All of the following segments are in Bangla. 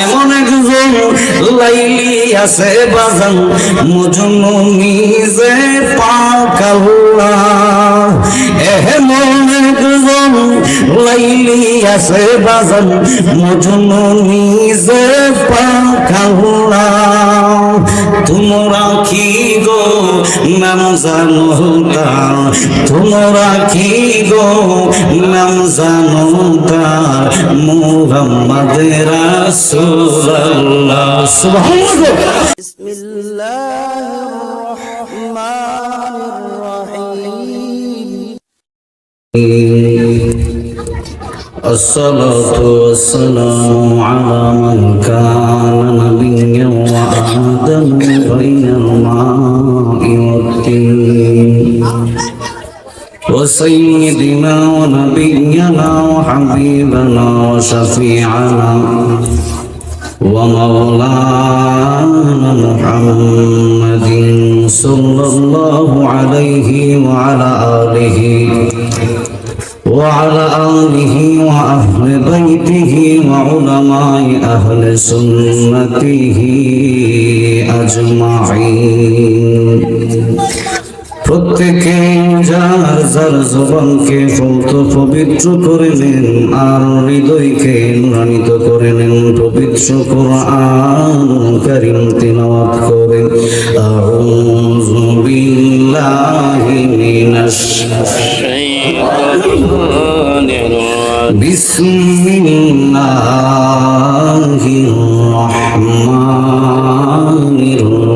এমন একজন লাইলি আছে বাজান মজনু নিজে পাকাল্লা এমন একজন লাইলি আছে বাজান মজনু নিজে পাকাল্লা তোমরা কি গো নাম জানো তার তোমরা কি গো নাম জানো তার মুহাম্মদ রাসূলুল্লাহ সুবহানাল্লাহ বিসমিল্লাহির রহমানির রহিম আসসালাতু ওয়াসসালামু আলা মান কানা নাবিয়্যান ওয়া আদাম বাইনাল মা'i ওয়াত-তিন وسيدنا ونبينا وحبيبنا وشفيعنا ومولانا محمد صلى الله عليه وعلى آله وأهل بيته وعلماء أهل سنته أجمعين প্রত্যেকে যার যার জবানকে পবিত্র করে নেন আর হৃদয়কে নুরান্বিত করে নেন পবিত্র কুরআন কারীম তিলাওয়াত করেন আউযু বিল্লাহি মিনাশ শাইতানির রাজিম বিসমিল্লাহির রহমানির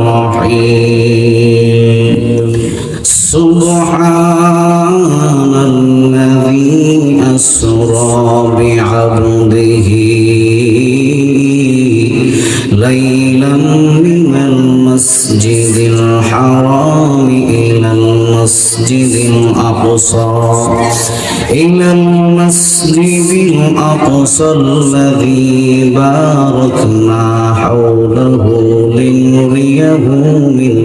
রহিম سبحان الذي أسرى بعبده ليلا من المسجد الحرام إلى المسجد الأقصى الذي باركنا حوله لنريه من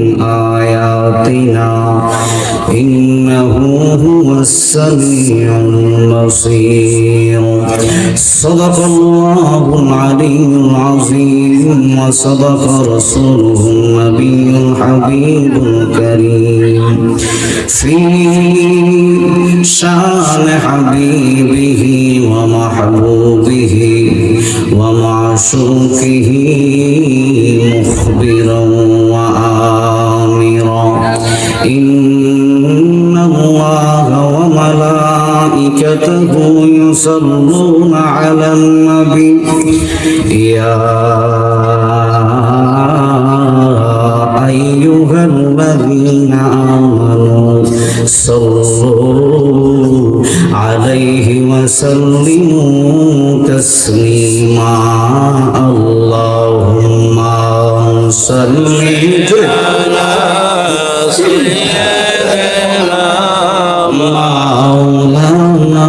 آياتنا إنه هو السميع البصير صدق الله العلي العظيم وصدق رسوله النبي الحبيب الكريم في شان حبيبه ومحبوبه ومعشوقه مخبرا وآمرا إن الله وملائكته يصلون على النبي يا أيها الذين آمنوا صلوا عليه وسلموا تسليما اللهم صل على سيدنا مولانا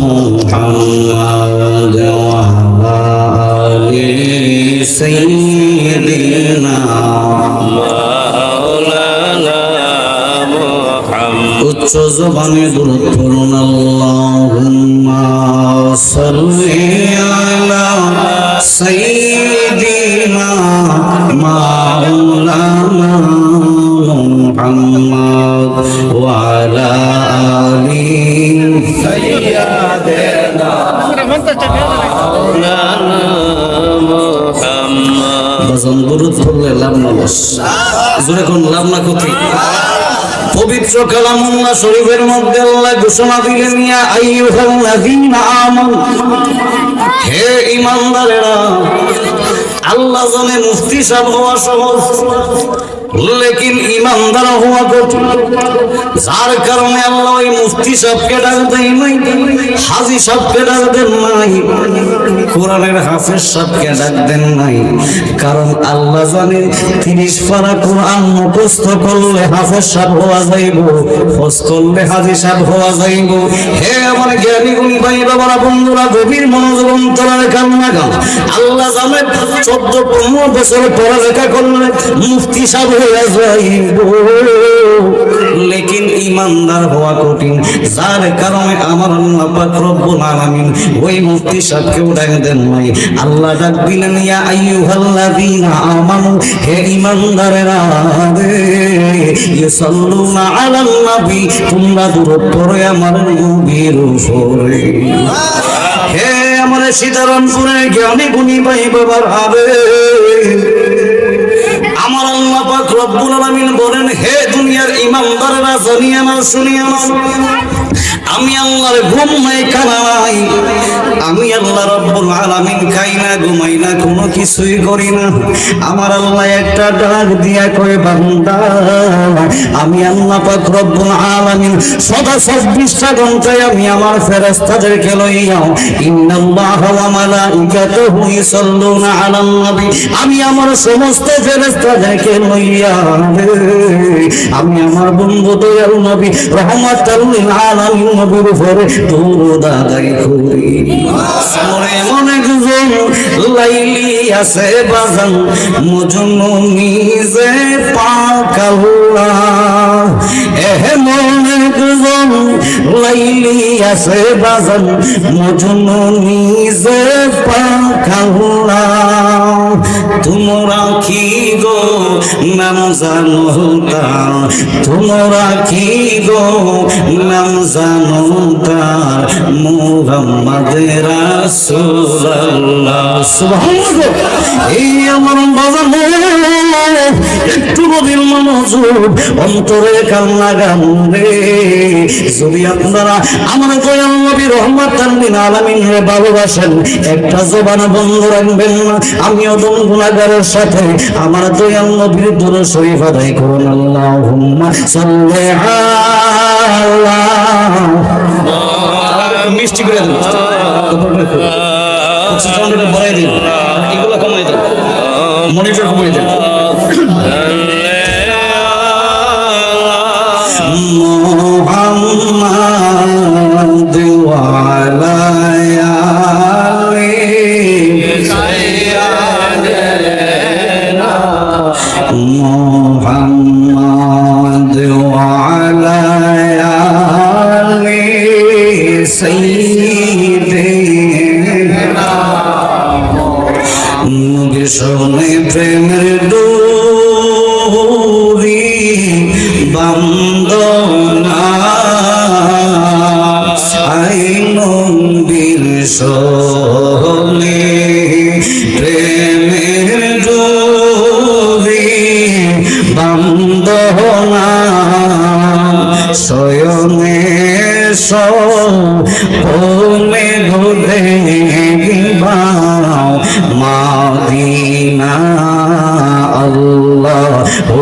محمد وعلى آل سيدنا مولانا محمد উচ্চ জবানে দরুদ পড়ুন আল্লাহুম্মা সাল্লি আলা সাইয়্যিদিনা মাওলানা মুহাম্মদ ওয়া আলা আলি সাইয়্যিদিনা মাওলানা মুহাম্মদ বাজান দরুদ পড়লে লাভ না বস জোরে কোন লাভ না কোথায় পবিত্র কালামুল্লাহ শরীফের মধ্যে আল্লাহ ঘোষণা দিলেন ইয়া আইয়ুহাল্লাযীনা আমানু হে ঈমানদারেরা আল্লাহ জানে মুফতি সাহেব হওয়া সহজ লেকিন ঈমানদার হওয়া কঠিন যার কারণে আল্লাহ ওই মুফতি সাহেবকে ডাক দেয় নাই হাজী সাহেবকে ডাক দেন নাই কোরআনের হাফেজ সাহেবকে ডাক দেন নাই কারণ আল্লাহ জানে 30 পারা কোরআন মুখস্থ করলে হাফেজ সাহেব হওয়া যাইব হজ করলে হাজী সাহেব হওয়া যাইব হে আমার জ্ঞানী গুণী ভাই বাবারা বন্ধুরা গভীর মনোযোগ অন্তরের কান্না গান আল্লাহ জানে 14-15 বছর পড়ালেখা করলে মুফতি সাহেব হয়ে যাইব। লেকিন ইমানদার হওয়া কঠিন, যার কারণে আমার আল্লাহ পাক রব্বুল আলামিন ওই মুফতি সাহেবকে উঠাই দেন নাই। আল্লাহ ডাক দিলেন, ইয়া আইয়ুহাল্লাযীনা আমানু, হে ইমানদারেরা, ইউসাল্লুনা আলান নবী, তোমরা দরুদ পড়ো আমার নবীর উপরে। হে আমার সীতারামপুরের জ্ঞানী গুণী ভাই বাবার হবে, আমার আল্লাহ পাক রব্বুল আলামিন বলেন, হে দুনিয়ার ইমানদাররা জানিয়ে নাও, শুনিয়ে নাও, আমি আল্লাহর ঘুম নাই, খানা নাই, আমি আল্লাহ রব্বুল আলামিন খাই না, ঘুমাই না, কোনো কিছুই করি না। আমার আল্লাহ একটা ডাক দিয়া কয়, বান্দা, আমি আল্লাহ পাক রব্বুল আলামিন সদা 24টা ঘন্টায় আমি আমার ফেরেশতাদেরকে লইয়া, ইন্নাল্লাহা ওয়া মালাইকাতুহু ইউসাল্লুনা আলান নবী, আমি আমার সমস্ত ফেরেশতাদেরকে লইয়া আমি আমার বন্ধু দয়াল নবী রহমাতুল লিল আলামিন নবীর উপরে দরুদ আদায় করি। মনে মনে গুজন লাইলি আছে বাজান, মজনু নিজে পাক আল্লাহ। মনে গুজন লাইলি আছে বাজান, মজনু নিজে পাক আল্লাহ। তোমরা কি গো নাম জানো তার, তোমরা কি গো নাম জানো তার, মুহাম্মদ রাসূলুল্লাহ। সুবহানাল্লাহ। এই আমার বাবা একটু নবীর মনোযোগ অন্তরে কান্না গান রে। যদি আপনারা আমার দয়াল নবী রহমাতুল লিল আলামিনের ভালোবাসেন, একটা জবান বন্ধ রাখবেন না। আমিও গুনাহগারের সাথে আমার দয়াল নবীর দরুদ শরীফ আদায় করুন। আল্লাহুম্মা সাল্লি আলা, মিষ্টি করে দিন, বড়াই দিন, এগুলো কমাই দিন, মনিটর কমাই দিন। মুহাম্মাদ ওয়া আলা মুহাম্মাদ ওয়া আলা আলি সাইয়্যিদিনা। নবী শোনে প্রেমের ডোরি বন্দনা, আই নবীর শোনে প্রেমের ডোরি বন্দনা, স্বয়নে সোমে ঘুরে গিবাও মাদিনা। আল্লাহ ও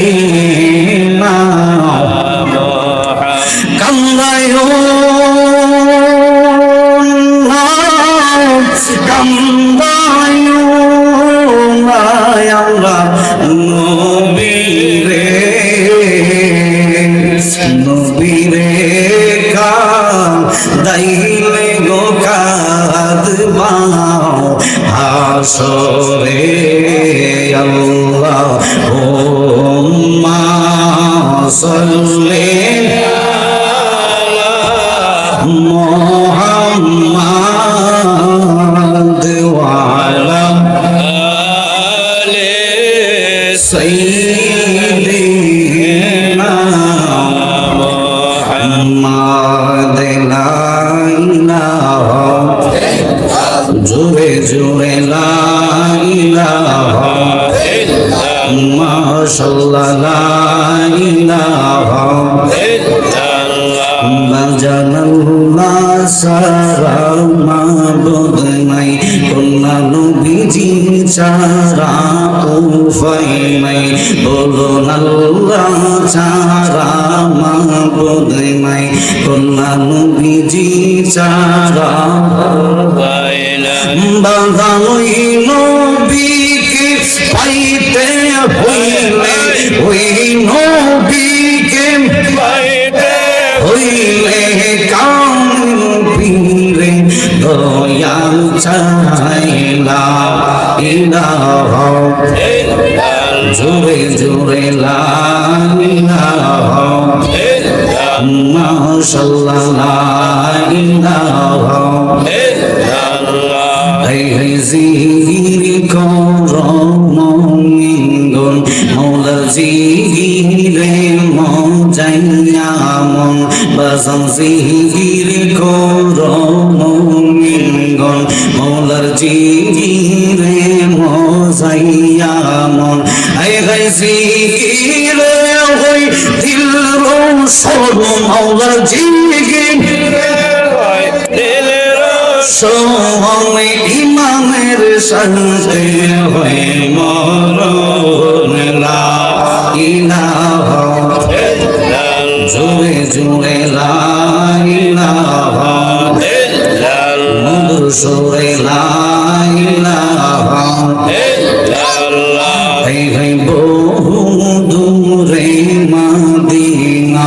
সাইয়্যিদিনা। কান্দায়ো না, কান্দায়ো না, আল্লাহ নবীরে, নবীরে কাঁদাইলে গো কাঁদবাও হাসরে। আল্লাহ হুম্মা সাল্লি আলা মুহাম্মাদ ওয়া আলা আলি সাইয়্যিদিনা মুহাম্মাদ। লা ইলাহা, জোরে জোরে লা ইলাহা মাশাআল্লাহ, লা ইলাহা বাজানাল্লাহ সারা মাবুদ নাই, কোনা নবীজি ছাড়া উপায় নাই, বলুন আল্লাহ ছাড়া মাবুদ নাই, কোনা নবীজি ছাড়া উপায় নাই। বাজানোই নবীকে পাইতে হইলে ওই নবী চাই লা ইলাহা জোরে জোরে লা ইলাহা মাশাআল্লাহ লা ইলাহা হে জিকির করো মুমিনগণ মওলার জিকিরে মজাইয়া মন বাজান জিকির করো মুমিনগণ মওলার জিকিরে মজাইয়া মন হে জিকিরে হই দিল রোশন মওলার জিকিরে হই দিল রোশন ইমানের সাথে হয়ে মরণ লা ইলাহা জোরে জোরে লা ইলাহা মধুর সুরে লা ইলাহা এই বহু দূরে মদিনা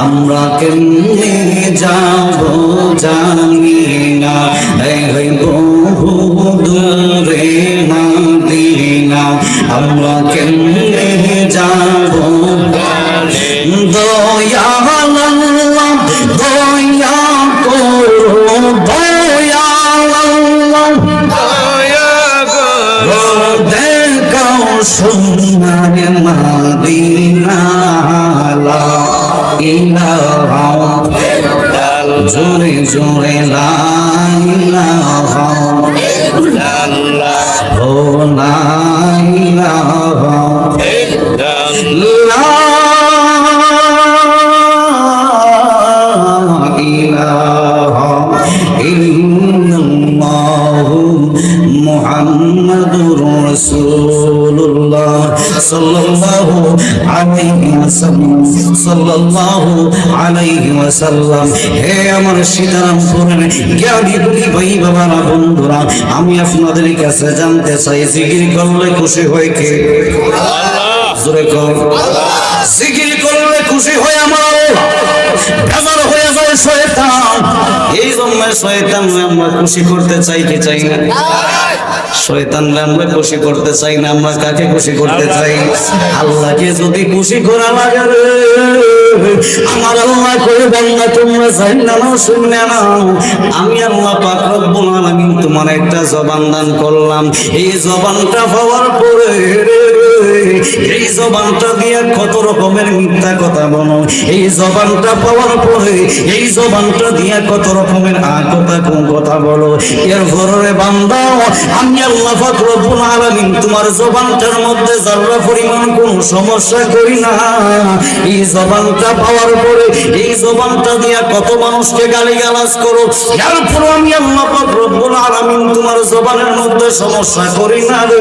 আমরা কেমনে যাব জানি না এই বহু দূরে মদিনা আমরা কেমনে যাব দয়া আল্লাহ দয়া করো দয়া আল্লাহ দয়া করো দেখাও সোনার মদিনা লা ইলাহা জোরে জোরে লা ইলাহা ও লা ইলাহা লা ইলাহা ইল্লাল্লাহু মুহাম্মাদুর রাসূলুল্লাহ সাল্লাল্লাহু আলাইহি ওয়াসাল্লাম সাল্লাল্লাহু আলাইহি ওয়াসাল্লাম। হে আমার সীতারামপুরের জ্ঞানী ভাই বাবারা বন্ধুরা, আমি আপনাদের কাছে জানতে চাই জিকির করলে খুশি হয় কে? আল্লাহ। জোরে কর জিকির করলে খুশি হয় আমার বেজার হয়ে যায় শয়তান। এই জন্য শয়তান আমরা খুশি করতে চাই কি চাই না? শয়তান আমরা খুশি করতে চাই না, আমরা কাকে খুশি করতে চাই? আল্লাহকে যদি খুশি করা লাগে আমার আল্লাহ করে বান্দা তোমরা জান্না না শুনলে না, আমি আল্লাহ পাক রব্বুল আলামিন তোমার একটা জবান দান করলাম। এই জবানটা পাওয়ার পরে এই জবানটা দিয়ে কত রকমের মিথ্যা কথা বলো, এই জবানটা পাওয়ার পরে এই জবানটা দিয়ে কত রকমের কথা বলো। এরপরে বান্দা আমি আল্লাহ পাক রব্বুল আলামিন তোমার জবানটার মধ্যে যারা পরিমাণ কোন সমস্যা করি না। এই জবানটা পাওয়ার পরে এই জবানটা দিয়া কত মানুষকে গালিগালাজ করো, এরপর আমি আল্লাহ পাক রব্বুল আলামিন তোমার জবানের মধ্যে সমস্যা করি না রে।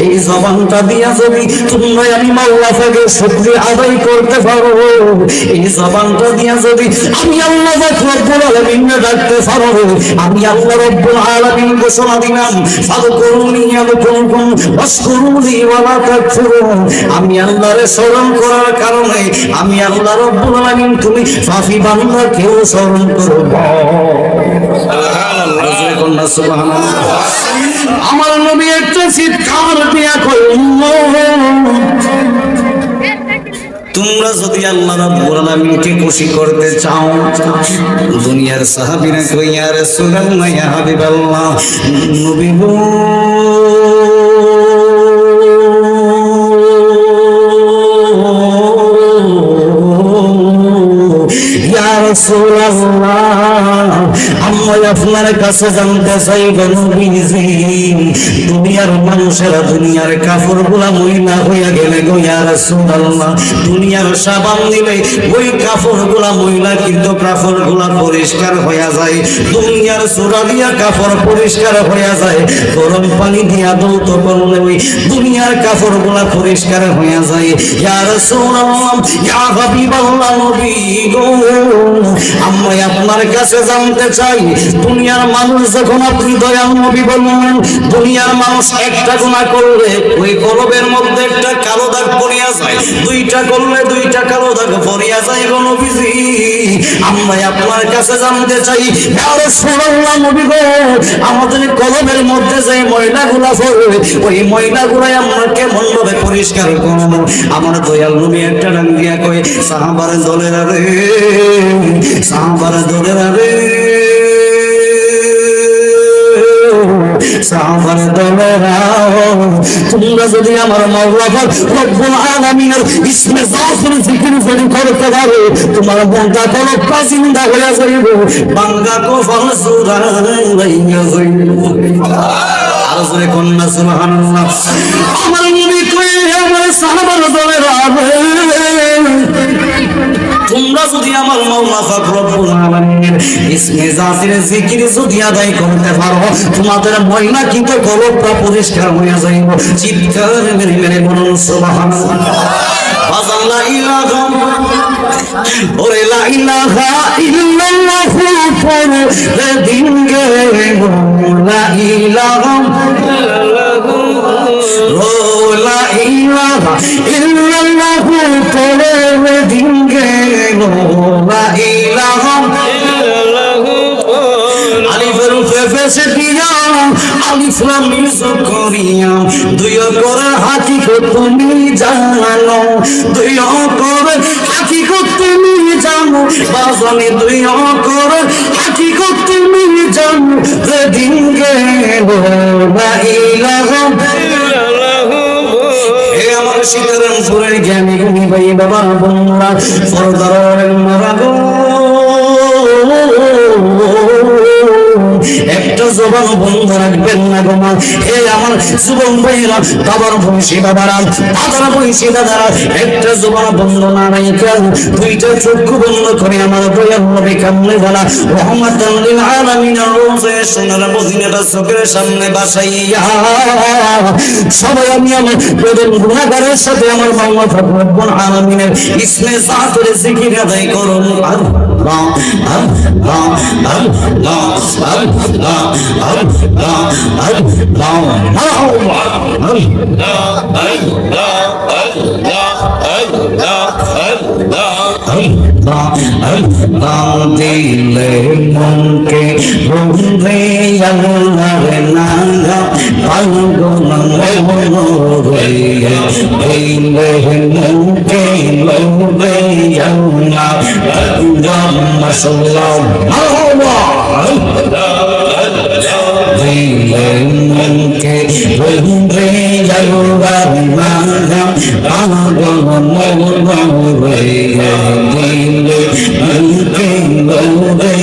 এই জবানটা দিয়া যদি তোমরা আমি মাওলা পাকের শুকরিয়া আদায় করতে পারো, এই জবানটা দিয়া যদি আমি আল্লাহ পাক রব্বুল আলামিন ডাকতে পারো, আমি আল্লাহ রব্বুল আলামিন ঘোষণা দিলাম ফাযকুরুনি আযকুরকুম ওয়াশকুরুনি ওয়ালা তাকফুরুন। আমি আল্লাহরে স্মরণ করার কারণে আমি আল্লাহ রব্বুল আলামিন তুমি পাপী বান্দাকেও স্মরণ করব। সুবহানাল্লাহ সুবহানাল্লাহ। আমার নবী একটা চিৎকার দিয়া কইলেন, তোমরা যদি আল্লাহ রাব্বুল আলামিনকে খুশি করতে চাও, দুনিয়ার সাহাবীরা কই ইয়া রাসূলুল্লাহ ইয়া হাবিবাল্লাহ নবী গো ইয়া রাসূলুল্লাহ আমরা আপনার কাছে জানতে চাই গো নবীজি, দুনিয়ার মানুষেরা দুনিয়ার কাফরগুলা ময়লা হইয়া গেলে গো ইয়া রাসূলুল্লাহ, দুনিয়ার সাবান দিলে ওই কাফরগুলা ময়লা কিন্তু কাফরগুলা পরিষ্কার হইয়া যায়। দুনিয়ার সূরা দিয়া কাফর পরিষ্কার হইয়া যায়, গরম পানি দিয়া ধৌত করলে ওই দুনিয়ার কাফরগুলা পরিষ্কার হইয়া যায়। ইয়া রাসূলুল্লাহ ইয়া হাবিবাল্লাহ নবী গো, আমরা আপনার কাছে জানতে চাই দুনিয়ার মানুষ যখন আপনি দয়াল নবী বললেন দুনিয়ার মানুষ একটা গুনাহ করলে ওই কলবের মধ্যে একটা কালো দাগ পড়িয়া যায়, দুইটা করলে দুইটা কালো দাগ পড়িয়া যায় গো নবীজি। আমরা আপনার কাছে জানতে চাই ইয়া রাসূলুল্লাহ নবী গো, আমাদের কলমের মধ্যে যে ময়লাগুলা পড়ে ওই ময়লাগুলাই আমরা কেমন ভাবে পরিষ্কার করব? আমার দয়াল নবী একটা ডাক দিয়া কয়, সাহাবারে দলেরা রে, সাহাবারে দলেরা রে, সাহাবারে দলেরা, তোমরা যদি আমার মাওলা রব্বুল আলামিনের ইসমে জাফর জিকির যদি করতে পারো, তোমার বান্দা কলব জিন্দা হয়ে যাইব, বান্দা কফল সুরাইয়া যাইব। আর জোরে কন্যা সুবহানাল্লাহ। আমার নবী কয়, আমার সাহাবারে দলেরা, তোমরা যদি আমার মাওলা পাক রব্বুল আলামিনের ইসমে জাতির জিকির যদি আদায় করতে পারো, তোমাদের ময়লা কিন্তু কলবটা পরিষ্কার হয়ে যাইব। চিৎকার মেরে মেরে বলুন সুবহানাল্লাহ। লা ইলাহা ওরে লা ইলাহা ইল্লাল্লাহ পড়ে দিন গেল, লা ইলাহা লা ইলাহা ইল্লাল্লাহ পড়ে দিন গেল, লা ইলাহা আলিফের ফেফেসে দিয়া আলিফ লাম মিম করিয়া দুই করে হাকিকত তুমি জানো, দুই করে হাকিকত তুমি জানো, বাজানে দুই করে হাকিকত তুমি জানো, যেদিন গেল লা ইলাহা আমার সীতারামপুরের জ্ঞানী গুণী ভাই বাবা বন্ধুরা, সরদারের মারাগো একটা জবান বন্ধ রাখবেন না গো মা। হে আমার যুবক ভাইরা, বাবার বয়সী বাবারা, দাদার বয়সী দাদারা, একটা জবান বন্ধ না রাখে দুইটা চক্ষু বন্ধ করে আমার দয়াল নবী কামলে বলা রহমাতাল লিল আলামিনের রোজে সোনার মদিনাটা চোখের সামনে বাসাইয়া সবাই আমি আমার প্রধান গুনাহগারের সাথে আমার মাওলা রব্বুল আলামিনের ইসমে জাতের জিকির আদায় করুন। আল্লাহ আল্লাহ আল্লাহ আল্লাহ আল্লাহ আল্লাহ দিলে মনকে বন্ধে আল্লাহর নাম পালগন রে, দিলে মনকে বন্ধে আল্লাহ মাশাআল্লাহ দিলে মনকে বন্ধে আল্লাহর নাম পালগন রে, দিলে মনকে বন্ধে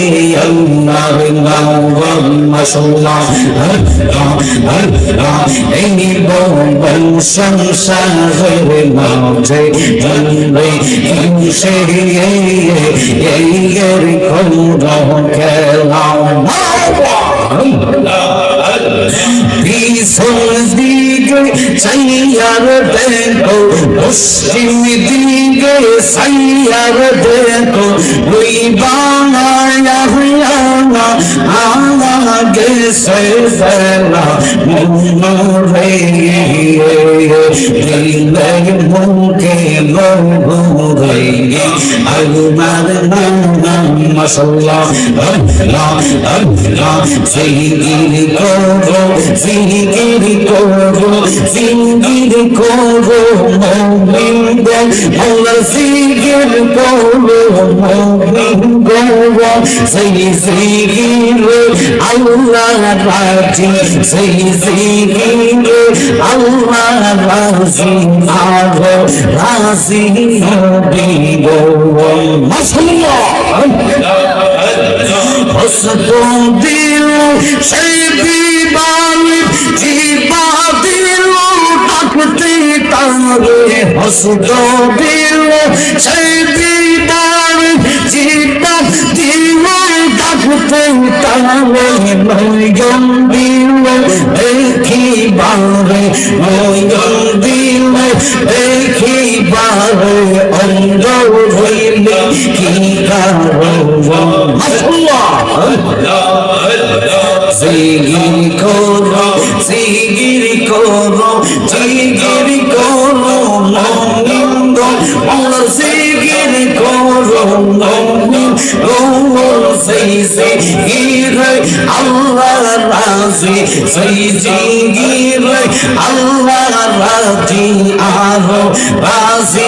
আল্লাহর নাম মাশাআল্লাহ এই বন সংসারের মাঝে জন্মে সে এই কোন খেলা পিছন দিকে সাইয়ার দেখো, পশ্চিম দিকে সাইয়ার দেখো, ওই বাংলা আগে সে বেলা মনে দিলে মুখে রে আল্লাহর নাম মাশাআল্লাহ আল্লাহ আল্লাহ জিকির করো জিকির করো জিকির করো মুমিনগণ আল্লাহ জিকির করো মুমিনগণ সেই জিকির আল্লাহ রাজি, সেই জিকির আল্লাহ রাজি, আগো রাজি নবী গো মাশাআল্লাহ হসত দিল সেই বিবালি জিবা দিল ডাকতে তারে, হসত দিল সেই বিবালি জিবা দিল ডাকতে তারে, নয়ন দিল দেখিবারে, নয়ন দিল দেখিবারে, অন্ধ হইলে কি কারণ জিকির করো জিকির করো জিকির করো মুমিনগণ আল্লাহ রাজি সেই জিগিরে আল্লাহ রাজি আরো রাজি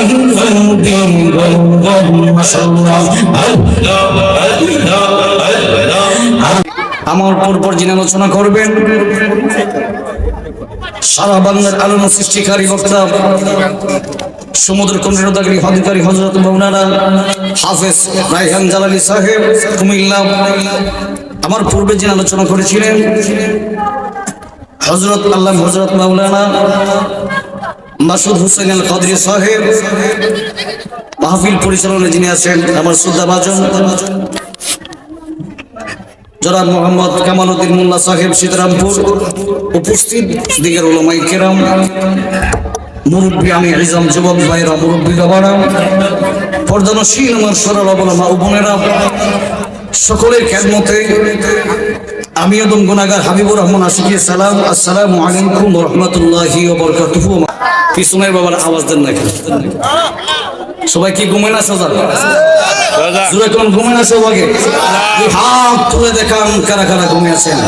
মাশাআল্লাহ। আমার পরপর যিনি আলোচনা করবেন সারা বাংলার আলোড়ন সৃষ্টিকারী বক্তা সমুদ্র কন্যাদাগরী অধিকারী হযরত মাওলানা হাফেজ রায়হান জালালী সাহেব কুমিল্লা। আমার পূর্বে যিনি আলোচনা করেছিলেন হযরত মাওলানা মাসুদ হোসেন আল কাদরি সাহেব। মাহফিল পরিচালনায় যিনি আছেন আমার শ্রদ্ধাভাজন জনাব মোহাম্মদ কামাল উদ্দিন মোল্লা সাহেব সীতারামপুর। উপস্থিত দিগের উলামায়ে কেরাম, মুরব্বী আমি ইজাম যুবক ভাইরা, মুরব্বী বাবারা, পর্দানশীল আমার সরল মা ও বোনেরা, সকলের খেদমতে আমি এবং গুনাহগার হাবিবুর রহমান আশিকি সালাম। আসসালামু আলাইকুম ওয়া রাহমাতুল্লাহি ওয়া বারাকাতুহু। পিছনের বাবার আওয়াজ দেন নাকি? সবাই কি ঘুমেন আছে? জোরে কোন ঘুমেন আছে? বাগে হাত তুলে দেখান কারা কারা ঘুমে আছেন।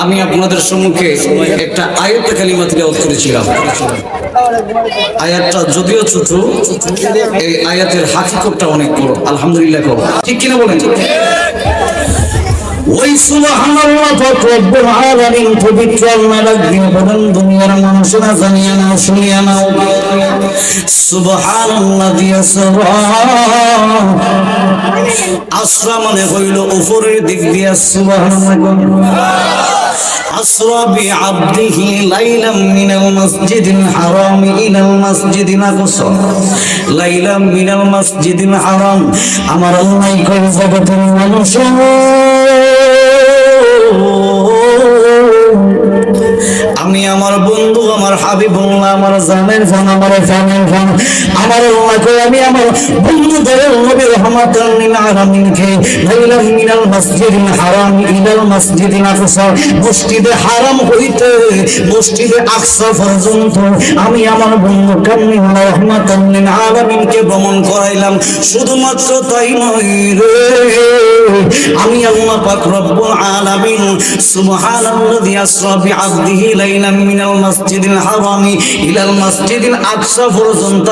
আমি আপনাদের সম্মুখে একটা আয়াত কালিমা তিলাওয়াত করেছিলাম। আয়াতটা যদিও ছোট, এই আয়াতের হাকিকতটা অনেক বড়। আলহামদুলিল্লাহ, ঠিক কিনা বলেন? ওই সুবহানাল্লাহ রব্বুল আলামিন পবিত্র আল্লাহ রাব্বিল বলেন, দুনিয়ার মানুষেরা জানিয়া নাও, শুনিয়া নাও, সুবহানাল্লাযী আসরা। আসরা মানে হইল উপরের দিক দিয়া। সুবহানাল্লাহ আসরা বিআবদিহি লাইলাম মিনাল মাসজিদিল হারাম ইলাল মাসজিদিল আকসা। লাইলাম মিনাল মাসজিদিল হারাম, আমার আল্লাহ কই জগতের মানুষ, আমি আমার বন্ধু, আমার হাবিবুল্লাহ, আমার জানের জান, আমার জানের জান, আমার আল্লাহকে আমি আমার বন্ধুদের নবী রাহমাতাল লিল আলামিনকে লাইলাম মিনাল মাসজিদিল হারাম ইলাল মাসজিদিল আকসা, মসজিদে হারাম হইতে মসজিদে আকসা পর্যন্ত আমি আমার বন্ধু কান্নি রাহমাতাল লিল আলামিনকে ভ্রমণ করাইলাম। শুধুমাত্র তাই নয় রে, আমি আল্লাহ পাক রব্বুল আলামিন সুবহানাল্লাযী আসরা বিআবদিহি লাইলাম মিনাল মাসজিদিল হারাম ইলাল মাসজিদিল আকসা পর্যন্ত,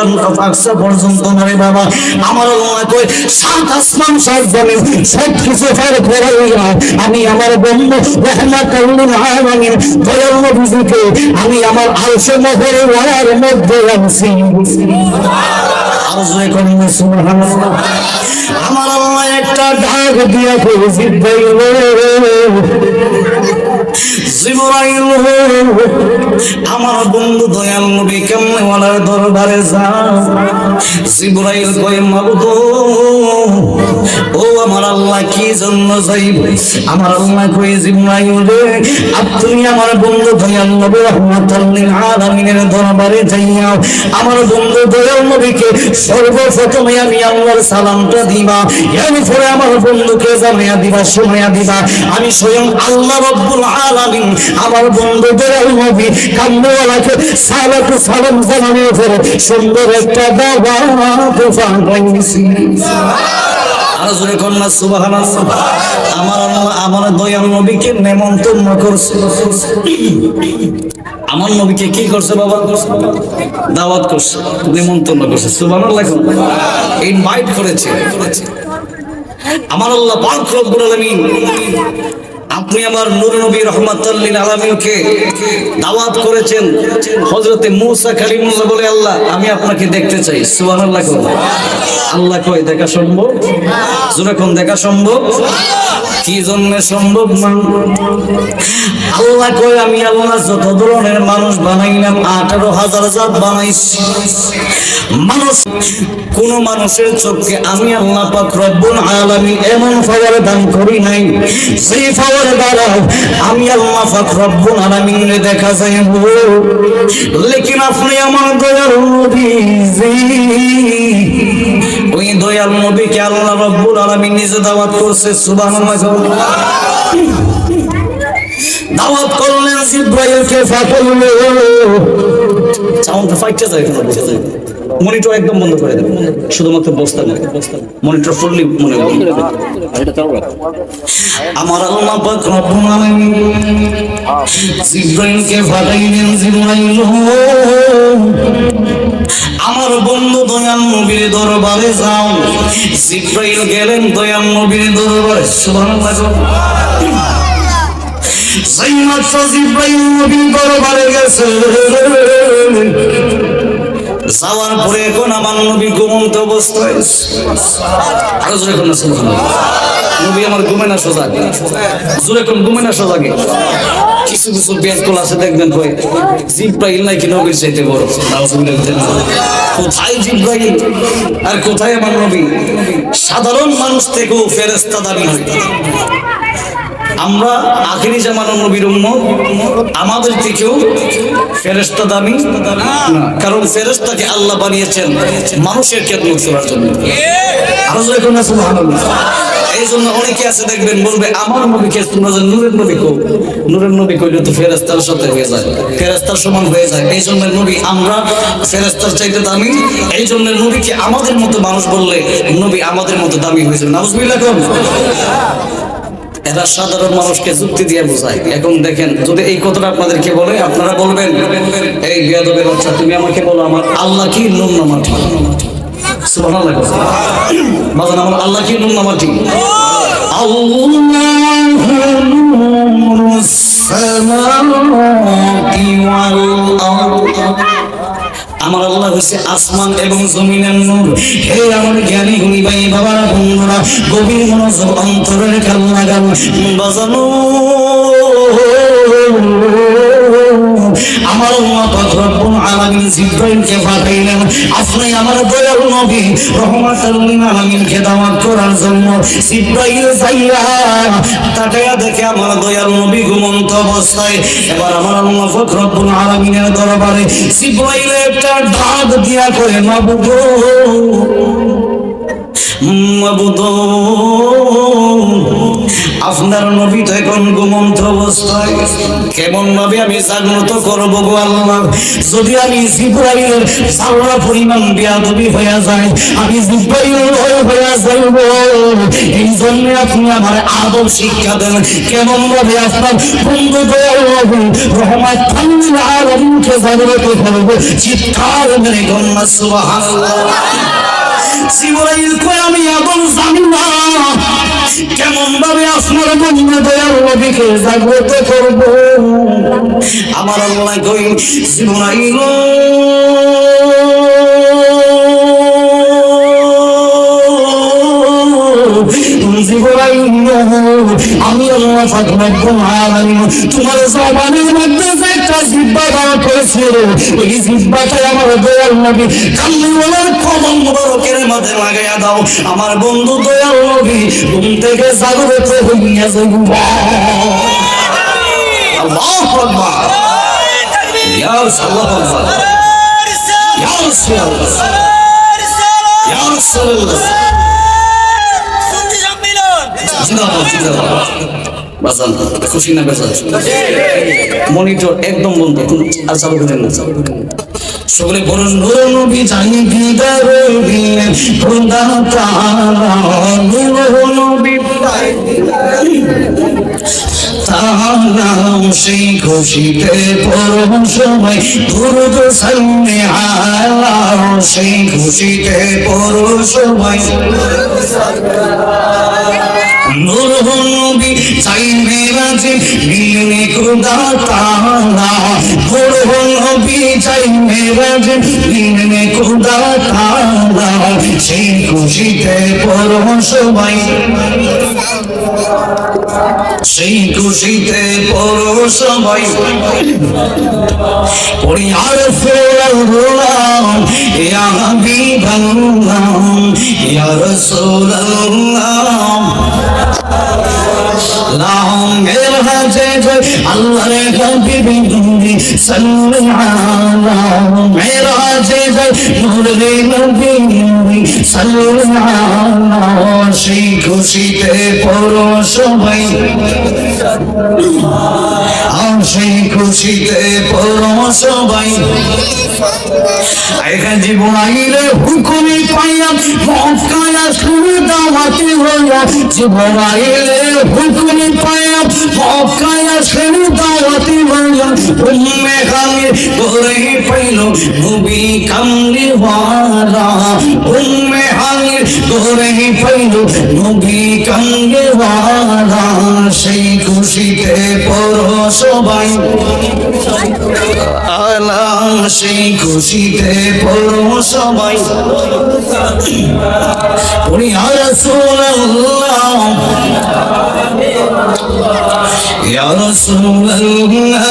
আকসা পর্যন্ত নয় বাবা, আমার আল্লাহ কই সাত আসমান সাত জমিন সব কিছু পার করাইয়া আমি আমার বন্ধু রাহমাতুল লিল আলামিন দয়াল নবীকে আমি আমার আরশে মুবারকের মধ্যে আনছি। আরজে করেন সুবহানাল্লাহ। আমার আল্লাহ একটা ডাক দিয়া কই, জিবরাইল আমার বন্ধু দয়াল নবী কেমনে ওনার দরবারে যাও। জিবরাইল কই, মাবুদ ও আমার আল্লাহ কি জন্য যাইব? আমার আল্লাহ কই, জিবরাইল রে আপনি আমার বন্ধু দয়াল নবী রাহমাতুল লিল আলামিনের দরবারে যাইয়া আমার বন্ধু দয়াল নবীকে সর্বপ্রথমে আমি আল্লাহর সালামটা দিবা, এরপরে আমার বন্ধুকে জানাইয়া দিবা, শোনাইয়া দিবা আমি স্বয়ং আল্লাহ রাব্বুল আলামিন আমার বন্ধু দয়াল নবী কামওয়ালাকে সালাম জানানোর পরে সুন্দর একটা দাওয়া প্রদান করেছি। আর জোরে কন্যা সুবহানাল্লাহ। আমার আল্লাহ আমার দয়াল নবীকে নেমন্তন্ন করছে। আমার নবীকে কি করছে বাবা? দাওয়াত করছে, নেমন্তন্ন করছে। সুবহানাল্লাহ, ইনভাইট করেছে। আমার আল্লাহ পাক রব্বুল আলামিন আপনি আমার নূর নবী রাহমাতুল লিল আলামিনকে দাওয়াত করেছেন। হযরতে মূসা কালিমুল্লাহ বলে, আল্লাহ আমি আপনাকে দেখতে চাই। সুবহানাল্লাহ। আল্লাহ কয় দেখা সম্ভব? জোরে কোন দেখা সম্ভব? কি জন্য সম্ভব না? আল্লাহ কয় আমি আল্লাহ যত ধরনের মানুষ বানাইলাম 18,000 জাত বানাইছি। মানুষ কোন মানুষের চোখে আমি আল্লাহ পাক রব্বুল আলামিন এমন পাওয়ার দান করি নাই সেই পাওয়ার দ্বারা আমি আল্লাহ পাক রব্বুল আলামিনকে দেখা যায়। লেকিন আপনি আমার দয়াল নবী, ওই দয়াল নবীকে আল্লাহ রব্বুল আলামিন নিজে দাওয়াত করছে। সুবহানাল্লাহ। দাওয়াত করলেন জিবরাইলকে, ফাকল সাউন্ডটা ফাইটটা যায়, মনিটর একদম বন্ধ করে দেবেন, শুধুমাত্র বস্তা নয়, মনিটর ফুললি মনে হয়। আমার আল্লাহ পাক রব্বুল আলামিন জিবরাইলকে পাঠাইলেন, জিবরাইল আমার বন্ধু দয়াল নবীর দরবারে যাও। জিবরাইল গেলেন দয়াল নবীর দরবারে, সুবহানাল্লাহ। সাইয়্যিদ জিবরাইল নবীর দরবারে গেছে, যাওয়ার পরে এখন আমার নবী ঘুমন্ত অবস্থায়, আরো জোরে কোন সুবহানাল্লাহ। নবী আমার ঘুমে না সজাগ, জোরে কোন ঘুমে না সজাগে। কিছু কিছু বেদকল আছে দেখবেন কই জিবরাইল নাকি নবীর চাইতে বড়, কোথায় জিবরাইল আর কোথায় আমার নবী। সাধারণ মানুষ থেকেও ফেরেশতা দাবি হয়। আমরা আখিরি জামানার নবীর উম্মত, আমাদের থেকেও ফেরেশতা দামি না, কারণ ফেরেশতাকে আল্লাহ বানিয়েছেন মানুষের খেদমত করার জন্য। আরো জোরে কোন সুবহানাল্লাহ। এই জন্য অনেকে আছে দেখবেন বলবে আমার নবীকে তোমরা যে নূরের নবী কও, নূরের নবী কইলে তো ফেরেশতার সাথে হয়ে যায়, ফেরেশতার সমান হয়ে যায়। এই জন্য নবী আমরা ফেরেশতার চাইতে দামি, এই জন্য নবীকে আমাদের মতো মানুষ বললে নবী আমাদের মতো দামি হয়ে যাবে। নাউজুবিল্লাহ। এরা সাধারণ মানুষকে যুক্তি দিয়ে বোঝায়। এখন দেখেন যদি এই কথাটা আপনাদেরকে বলে, আপনারা বলবেন এই বেয়াদবের বাচ্চা তুমি আমাকে বলো আমার আল্লাহ কি নুন না মাটি। সুবহানাল্লাহ। বাজান আমার আল্লাহ কি নুন না মাটি? আল্লাহু নূরুস সামাওয়াতি ওয়াল আরদ, আমার আল্লাহ হচ্ছে আসমান এবং জমিনের নূর। হে আমার জ্ঞানী গুণী ভাই বাবারা বন্ধুরা, গভীর মনোযোগ অন্তরের কান লাগান বাজানো। আমার আল্লাহ পাক রব্বুল আলামিন জিবরাইলকে পাঠাইলেন, আপনি আমার দয়াল নবী রহমাতুল লিল আলামিনকে দাওয়াত করার জন্য। জিবরাইল যাইয়া তাকায়া দেখে আমার দয়াল নবী ঘুমন্ত অবস্থায়। এবার আমার আল্লাহ পাক রব্বুল আলামিনের দরবারে জিবরাইল একটা ডাক দিয়া করে, মাবুদ মাবুদ আপনার নবী তো এখন ঘুমন্ত অবস্থায়, কেমন ভাবে আমি জাগ্রত করবো গো আল্লাহ? যদি আমি জিবরাইলের সারা পরিমাণ বেয়াদবি হয়ে যায়, আমি জিবরাইল হয়ে যাইব। এই জন্য আপনি আমার আদব শিক্ষা দেন, কেমন ভাবে আপনার বন্ধু দয়াল নবী রহমাতুল আলামিনকে জাগ্রত করবো। চিৎকার মেরে গন্না সুবহানাল্লাহ। জিবরাইল কই আমি আদব জানি না, কেমন ভাবে আপনার বন্ধু দয়াল নবীকে জাগ্রত করব। আমার আল্লাহ কই জিবরাইল আমি আল্লাহ পাক রব্বুল আলামিন তোমার জবানের মধ্যে যে একটা জিহ্বা দান করেছে, এই জিহ্বাটা আমার দয়াল নবী কামলিওয়ালার কদম মুবারকের মধ্যে লাগাইয়া দাও। আমার বন্ধু দয়াল নবী ঘুম থেকে জাগ্রত হইয়া যাইব। আল্লাহু আকবার। ইয়া সাল্লাল্লাহু ইয়া রাসূলুল্লাহ ইয়া রাসূলুল্লাহ। খুশি না বেজার? মনিটর একদম বন্ধ, আর চালু করেন না। সকলে বলুন নূর নবী জানি দিদার দিলেন খোদা তাআলা, নূর নবী তাআলা সেই খুশিতে পরম সময় দুরূদ সাল্লি আলা, সেই খুশিতে পরম সময় নূর নবী চাই মেরাজে মিলনে খোদা তাআলা, নূর নবী চাই মেরাজে মিলনে খোদা তাআলা, সেই খুশিতে পরম সময়, সেই খুশিতে পরম সময় পড়ি আরফুল্লাহ ইয়া হাবিবাল্লাহ ইয়া রাসূলুল্লাহ। লামের হাজে আল্লাহর হাবিবি সাল্লাল্লাহু আলাইহি মেরাজে নূরে নবী সাল্লাল্লাহু, সেই খুশিতে পড়ো সবাই, সেই খুশিতে পড়ো সবাই এখানে জীবন আইলে হুকুমি পাইয়া মক্কায় আসলে দাওয়াতি হইয়া জীবন আইলে হুকুমি পাইয়া মক্কায় আসলে দাওয়াতি হইয়া উম্মে খালি করে পাইল নবী কামলি ওয়ালা উম্মে খালি করে পাইল নবী কামলি ওয়ালা সেই খুশিতে পড়ো সবাই আলা সেই খুশিতে পড়ো সবাই পড়ি ইয়া রাসূলুল্লাহ ইয়া রাসূলুল্লাহ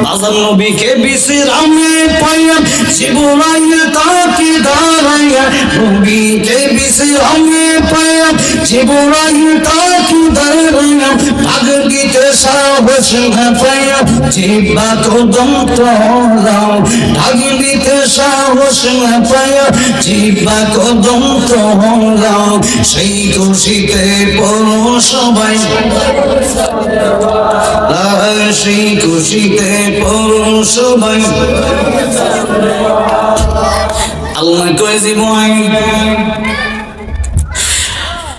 আযম নবীকে বিশ্রামে পাইয়া জিবরাইল তাকে দাঁড়াইয়া নবীকে বিশ্রামে পাইয়া জিবরাইল তাকে দাঁড়াইয়া ভাগিতে সাহস না পাইয়া জিহ্বা কদম তোলাও ভাগিতে সাহস না পাইয়া জিহ্বা কদম তোলাও সেই খুশিতে পড়ো সবাই সেই খুশিতে পড়ো সবাই আল্লাহ কয় জীবন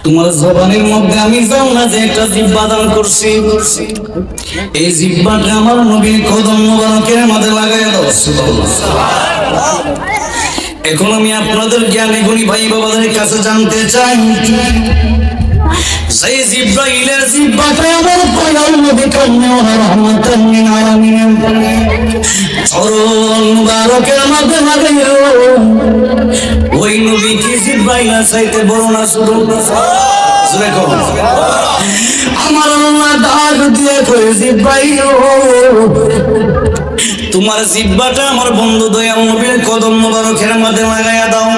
তোমার জবানের মধ্যে আমি জানলা যে একটা জিহ্বা দান করছি এই জিহ্বাটা আমার নবীর কদম মোবারকের মাঝে লাগাই দাও এখন আমি আপনাদের জ্ঞানী গুণী ভাই বাবাদের কাছে জানতে চাই সেই জিব্রাইলের জিহ্বাটা আমার দয়াল নবী কান্নাওয়ালা রহমাতাল লিল আলামিন চরণ মুবারকের মাঝে লাগাইলো ওই নবী কি জিব্রাইল চাইতে বড় না শুধু জোরে কও আমার আল্লাহ ডাক দিয়ে কই জিব্রাইল তোমার জিহ্বাটা আমার বন্ধু দয়াল নবীর কদম মুবারকের মাঝে লাগাইয়া দাও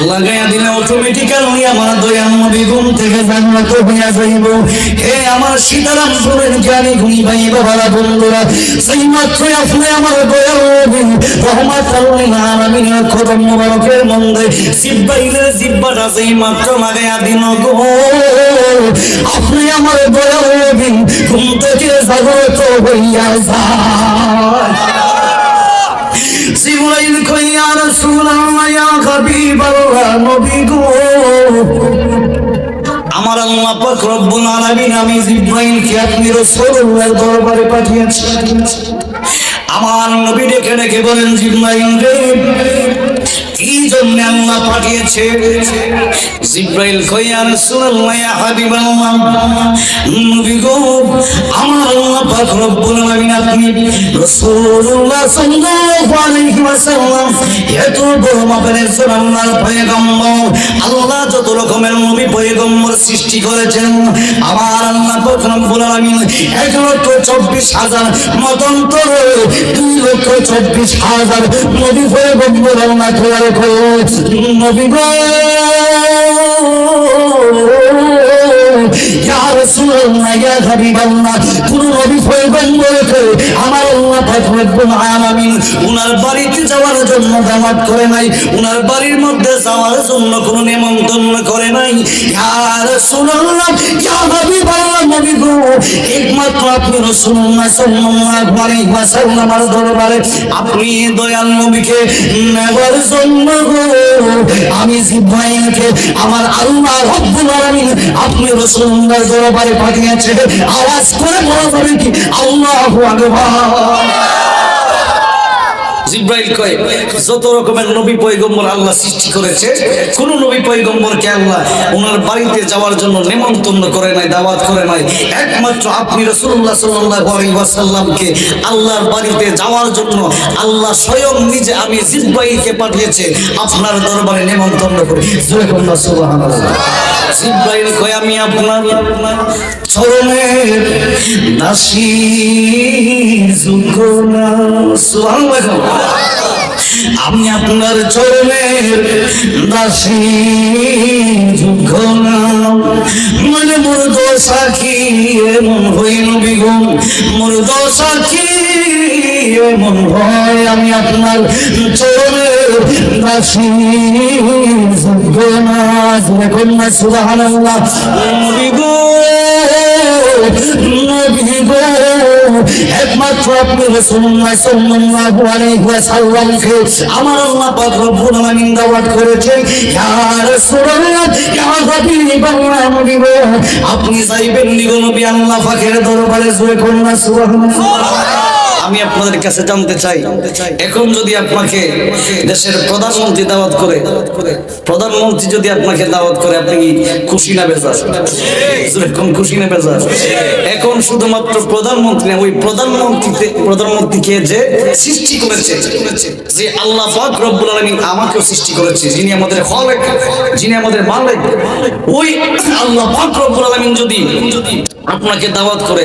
লাগাইয়া দিলে অটোমেটিক্যালি আমার দয়াল নবী ঘুম থেকে জান্নাত হইয়া যাইব হে আমার সীতারামপুরের জ্ঞানী গুণী ভাই বাবারা বন্ধুরা সেই মাত্র আপনি আমার দয়াল নবী রহমাতুল লিল আলামিনের কদম মুবারকের মধ্যে জিব্রাইলের জিহ্বাটা সেই মাত্র লাগাইয়া দিল গো আপনি আমার দয়াল নবী ঘুম থেকে জাগ্রত হইয়া যায় জিবরাইল কই ইয়া রাসূলুল্লাহ ইয়া হাবিবাল্লাহ নবী গো আমার আল্লাহ পাক রব্বুল আলামিন আমি জিবরাইলকে আপনি রাসূলুল্লাহর দরবারে পাঠিয়েছেন আমার নবী ডেকে ডেকে বলেন জিবরাইল রে কি জন্য আল্লাহ পাঠিয়েছে জিবরাইল কই ইয়া রাসূলুল্লাহ ইয়া হাবিবাল্লাহ নবী গো আমার আল্লাহ পাক রব্বুল আলামিন আপনি রাসূলুল্লাহ সাল্লাল্লাহু আলাইহি ওয়াসাল্লাম এত বড় মাপের আল্লাহর পয়গম্বর আল্লাহ যত রকমের নবী পয়গম্বর সৃষ্টি করেছেন আমার আল্লাহ পাক রব্বুল আলামিন 1,24,000 মতান্তর 2,24,000 নবী পয়গম্বর আল্লাহ তৈরি করে নবী গো ইয়া রাসূলুল্লাহ ইয়া হাবিবাল্লাহ কোন নবী পয়গম্বরকে আমার আল্লাহ পাক রব্বুল আলামিন উনার বাড়িতে যাওয়ার জন্য দাওয়াত করে নাই উনার বাড়ির মধ্যে যাওয়ার জন্য কোনো নিমন্ত্রণ করে নাই ইয়া রাসূলুল্লাহ ইয়া হাবিবাল্লাহ নবী গো একমাত্র আপনি রাসূলুল্লাহ সাল্লাল্লাহু আলাইহি ওয়াসাল্লামের দরবারে আপনি দয়াল নবীকে নেবার জন্য আমি জিবরাইলকে আমার আল্লাহ রব্বুল আলামিন আপনি রাসূলুল্লাহর দরবারে পাঠিয়েছে আওয়াজ করে বলা যাবে কি আল্লাহু আকবার জিবরাইল কয় যত রকমের নবী পয়গম্বর আল্লাহ সৃষ্টি করেছে কোন নবী পয়গম্বরকে আল্লাহ ওনার বাড়িতে যাওয়ার জন্য নিমন্ত্রণ করে নাই দাওয়াত করে নাই একমাত্র আপনি রাসূলুল্লাহ সাল্লাল্লাহু আলাইহি ওয়াসাল্লামকে আল্লাহর বাড়িতে যাওয়ার জন্য আল্লাহ স্বয়ং নিজে আমি জিবরাইলকে পাঠিয়েছে আপনার দরবারে নিমন্ত্রণ করে জোরে বলুন সুবহানাল্লাহ জিবরাইল কয় আমি আপনার চরণের দাসী যুগনা সুবহানাল্লাহ আমি আপনার চরণের দাসী যুগনা মানে মুর্দ সাক্ষী এমন হইল বিগুম মুর্দ সাক্ষী এমন হয় আমি আপনার চরণের দাসী যুগনা যখন না সুবহানাল্লাহ নবী গো নবী গো আপনি রাসূলুল্লাহ সাল্লাল্লাহু আলাইহি ওয়াসাল্লামকে আমার আল্লাহ পাক রব্বুল আলামিন দাওয়াত করেছেন, ইয়া রাসূলুল্লাহ ইয়া হাবিবাল্লাহ, আপনি যাইবেন নবী আল্লাহ পাকের দরবারে, জোরে করুন সুবহানাল্লাহ। আমি আপনাদের কাছে জানতে চাই, এখন যদি আপনাকে দেশের প্রধানমন্ত্রী দাওয়াত করে, প্রধানমন্ত্রী যদি আপনাকে দাওয়াত করে, আপনি কি খুশি না বেজার? যেরকম খুশি না বেজার? এখন শুধুমাত্র প্রধানমন্ত্রী না, ওই প্রধানমন্ত্রীকে যে সৃষ্টি করেছে, যে আল্লাহ পাক রব্বুল আলামিন আমাকেও সৃষ্টি করেছে, যিনি আমাদের খালেক, যিনি আমাদের মালিক, ওই আল্লাহ পাক রব্বুল আলামিন যদি আপনাকে দাওয়াত করে,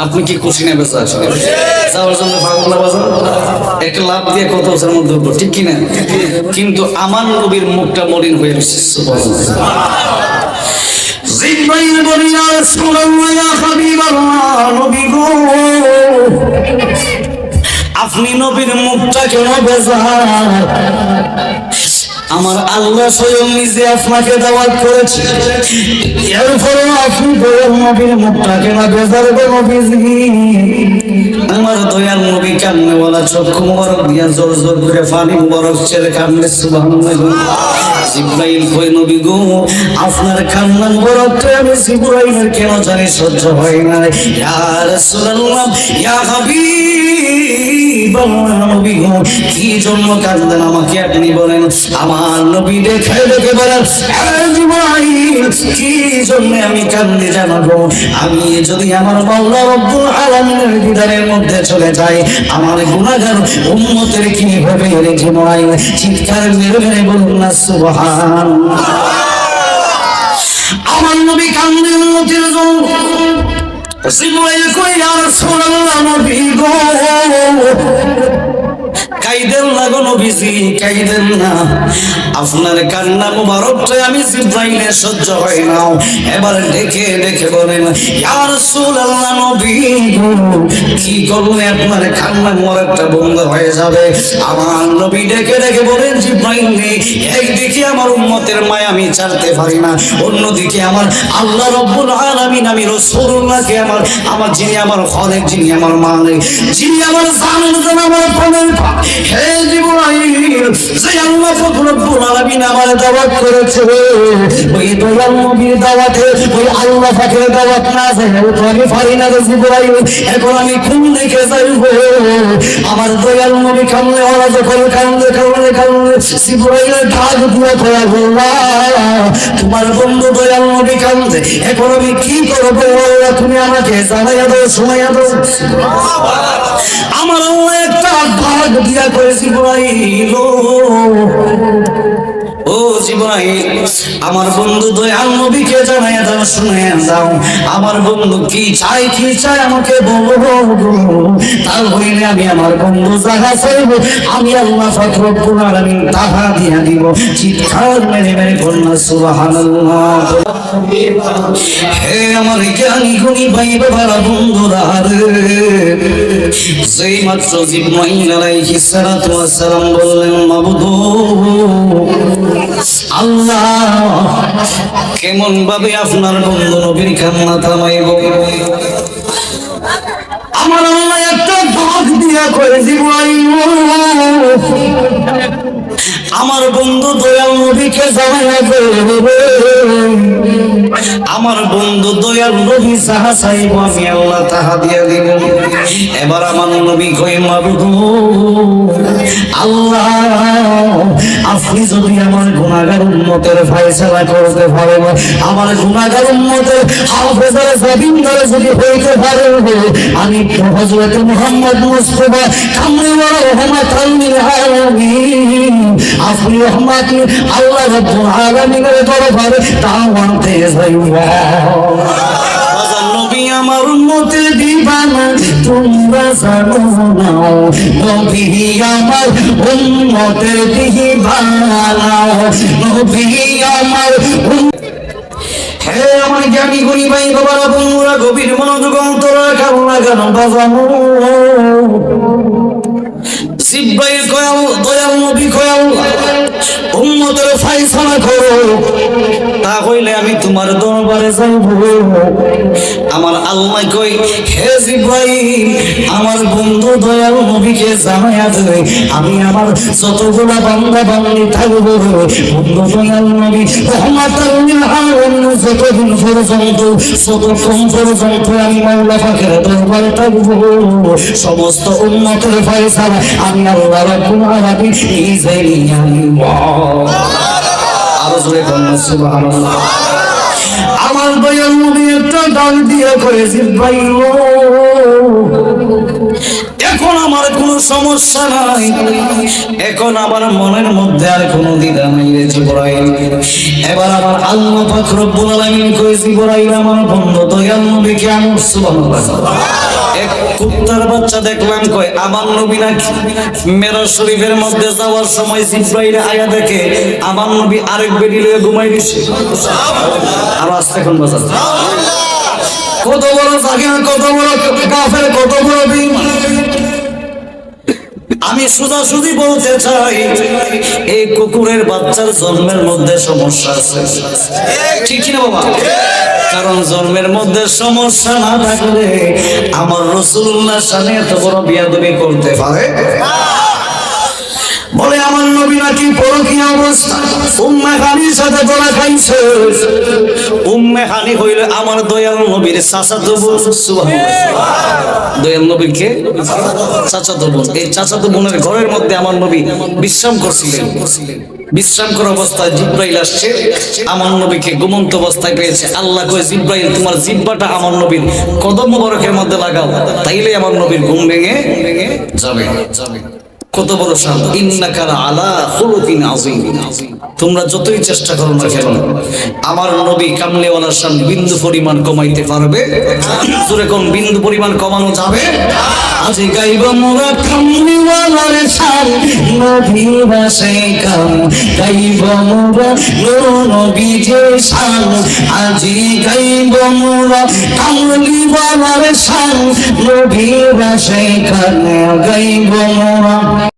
আপনি কি খুশি না বেজার? যাওয়ার জন্য পাগলা বাজার একটা লাভ দিয়ে কত বছর মধ্যে, ঠিক কিনা? কিন্তু আমার নবীর মুখটা মলিন হয়ে গেছে। জিব্রাইল বলে, ইয়া রাসূলুল্লাহ ইয়া হাবিবাল্লাহ, নবী গো, আপনি নবীর মুখটা কেন বেজার? আমার আল্লাহ স্বয়ং নিজে আপনাকে দাওয়াত করেছে, এরপরে আপনি দয়াল নবীর মুখটা কেন বেজার গো নবীজি? আমার দয়াল নবী কান্নে বলা চক্ষু মুবারক দিয়া জোর জোর করে পানি মুবারক ছেড়ে কান্নে, সুবহানাল্লাহ। জিব্রাইল কই, নবী গো, আপনার কান্না মুবারকটা আমি জিব্রাইলের কেন জানি সহ্য হয় না। ইয়া রাসূলুল্লাহ ইয়া হাবিবাল্লাহ, নবী গো, কি জন্য কাঁদেন আমাকে আপনি বলেন। আমার নবী দেখে দেখে বলেন, জিব্রাইল, কি জন্য আমি কান্দি জানাবো? আমি যদি আমার মাওলা রব্বুল আলামিনের দিদারের মধ্যে চলে যাই, আমার গুনাহগার উম্মতের কি হবে রে জিব্রাইল? চিৎকার মেরে মেরে বলুন না সুবহানাল্লাহ। আমার নবী কান্দে উম্মতের জন্য। জিব্রাইল কই, ইয়া রাসূলুল্লাহ, নবী গো, কাইদেন না গো নবীজি, কাইদেন না, আপনার কান্না মুবারকটা আমি জিব্রাইলের সহ্য হয় না। এবার ডেকে ডেকে বলেন, ইয়া রাসূলুল্লাহ, নবী গো, কি করলে আপনার কান্না মুবারকটা বন্ধ হয়ে যাবে? আমার নবী ডেকে ডেকে বলেন, জিব্রাইল, একদিকে আমার উম্মতের মায়া আমি ছাড়তে পারি না, অন্যদিকে আমার আল্লাহ রব্বুল আলামিন, আমি রাসূলুল্লাহকে আমার যিনি আমার খালেক, যিনি আমার মালিক, যিনি আমার জানের জন্য আমার প্রাণের, হে জিব্রাইল, যে আল্লাহ পাক রব্বুল আলামিন আমার দাওয়াত করেছে, ওই দয়াল নবীর দাওয়াতে, ওই আল্লাহ পাকের দাওয়াত না যায় তো আমি পারি না রে জিব্রাইল। এখন আমি কোন দিকে যাইব? আমার দয়াল নবী কামলে ওরা যখন কান্দে কান্দে কান্দে, জিব্রাইলের ডাক দিয়ে কয়া, আল্লাহ, তোমার বন্ধু দয়াল নবী কান্দে, এখন আমি কি করব? তুমি আমাকে জানাইয়া দাও, শোনাইয়া দাও। আমার আল্লাহ একটা ডাক দিয়া কয়ে, জিব্রাইল, ও জিব্রাইল, আমার বন্ধু দয়াল নবীকে জানাইয়া দাও, শুনাইয়া দাও, আমার বন্ধু কি চাই, কি চাই আমাকে বলো, তার হইলে আমি আমার বন্ধু যাহা চাইব আমি আল্লাহ পাক রব্বুল আলামিন তাহা দিয়া দিব। চিৎকার মেরে মেরে বলুন সুবহানাল্লাহ। হে আমার জ্ঞানী গুণী ভাই বাবারা, বন্ধুরা, যেই মাত্র জিব্রাইল আলাইহিস সালাতু ওয়াস সালাম বললেন, মাবুদ আল্লাহ, কেমন ভাবে আপনার বন্ধু নবীর কান্না থামাইব? আমার আল্লাহ একটা ডাক দিয়া কয়ে, জিব্রাইল, আমার বন্ধু দয়াল নবীকে জানাইয়া দেবে, আমার বন্ধু দয়াল নবী যাহা চাইব আমি আল্লাহ তাহা দিয়া দিব। এবার আমার নবী কই, মাবুদ আল্লাহ, আপনি যদি আমার গুনাহগার উম্মতের ফয়সালা করতে পারেন, আমার গুনাহগার উম্মতের হাফেজার জাবিনদার যদি হইতে পারেন, আমি হযরত মুহাম্মদ মুস্তাফা কামলিওয়ালা রহমাতুল লিল আলামিন, আপনি রহমত আল্লাহ রাব্বুল আলামিনের দরবারে দাওয়াতে যাইবা। নবী আমার উম্মতের দিবানা, তোমরা জানো না, নবী আমার উম্মতের দিবানা, নবী আমার। হে আমার জ্ঞানী গুণী ভাই বাবারা, বন্ধুরা, গভীর মনোযোগ অন্তরা কারণ লাগানো বাজানো। জিব্রাইল কয় দয়াল নবী কয় আল্লাহ উম্মতের ফয়সালা করো, তা হইলে আমি তোমার দরবারে যাইব। আমার আল্লাহ কই হে জিব্রাইল আমার বন্ধু দয়াল নবীকে জানায়া দে আমি আমার যতগুলা বান্দা বান্দি থাকবো বন্ধু দয়াল নবী রহমাতুল লিল আলামিন যতদিন পর্যন্ত যতক্ষণ পর্যন্ত আমি মাওলা পাকের দরবারে থাকবো সমস্ত উম্মতের ফয়সালা আমি আল্লাহ রাব্বুল আলামিন নিজে নিয়ে আনব। আরো জোরে বলুন সুবহানাল্লাহ। আমার দয়াল নবী একটা ডাক দিয়ে কয়ে জিব্রাইল এখন আমার কোনো সমস্যা নাই, এখন আমার মনের মধ্যে আর কোনো দ্বিধা নাই রে জিব্রাইল। এবার আমার আল্লাহ পাক রব্বুল আলামিন কয় জিব্রাইল আমার বন্ধু দয়াল নবীকে আনো। সুবহানাল্লাহ। এক কুত্তার বাচ্চা দেখলাম কয় আমার নবী নাকি। মেরাজ শরীফের মধ্যে যাওয়ার সময় জিব্রাইল আয়া দেখে আমার নবী আরেক বেডি লয়ে ঘুমাই দিছে। আর আস্তে এখন বাজার কত বড় জাগির, কত বড় কাফের, কত বড় বেঈমান। আমি সোজাসুজি বলতে চাই এই কুকুরের বাচ্চার জন্মের মধ্যে সমস্যা আছে, ঠিক না বাবা? কারণ জন্মের মধ্যে সমস্যা না থাকলে আমার রাসূলুল্লাহর সাথে এত বড় বিয়াদবি করতে পারে? বলে আমার নবী নাকি পরকীয়া অবস্থা উম্মে হানির সাথে ধরা খাইছে। উম্মে হানি হইল আমার দয়াল নবীর চাচাতো বোন। সুবহানাল্লাহ। দয়াল নবীর কে? চাচাতো বোন। এই চাচাতো বোনের ঘরের মধ্যে আমার নবী বিশ্রাম করছিলেন। বিশ্রাম করা অবস্থায় জিব্রাইল আসছে, আমার নবীকে ঘুমন্ত অবস্থায় পেয়েছে। আল্লাহ কয় জিব্রাইল তোমার জিহ্বাটা আমার নবীর কদম মোবারকের মধ্যে লাগাও, তাইলে আমার নবীর ঘুম ভেঙে যাবে। কত বড় শান! ইন্নাকা আলা খুলুকিন আযীম। তোমরা যতই চেষ্টা করো না কেন আমার নবী কামলেওয়ালার শান বিন্দু পরিমাণ কমাইতে পারবে? জোরে কোন বিন্দু পরিমাণ কমানো যাবে? আজ গাইব মোরা কামলেওয়ালার শান নবী বাসে কাম গাইব মোরা নবীর শান। আজ গাইব মোরা কামলেওয়ালার শান নবী বাসে কাম গাইব মোরা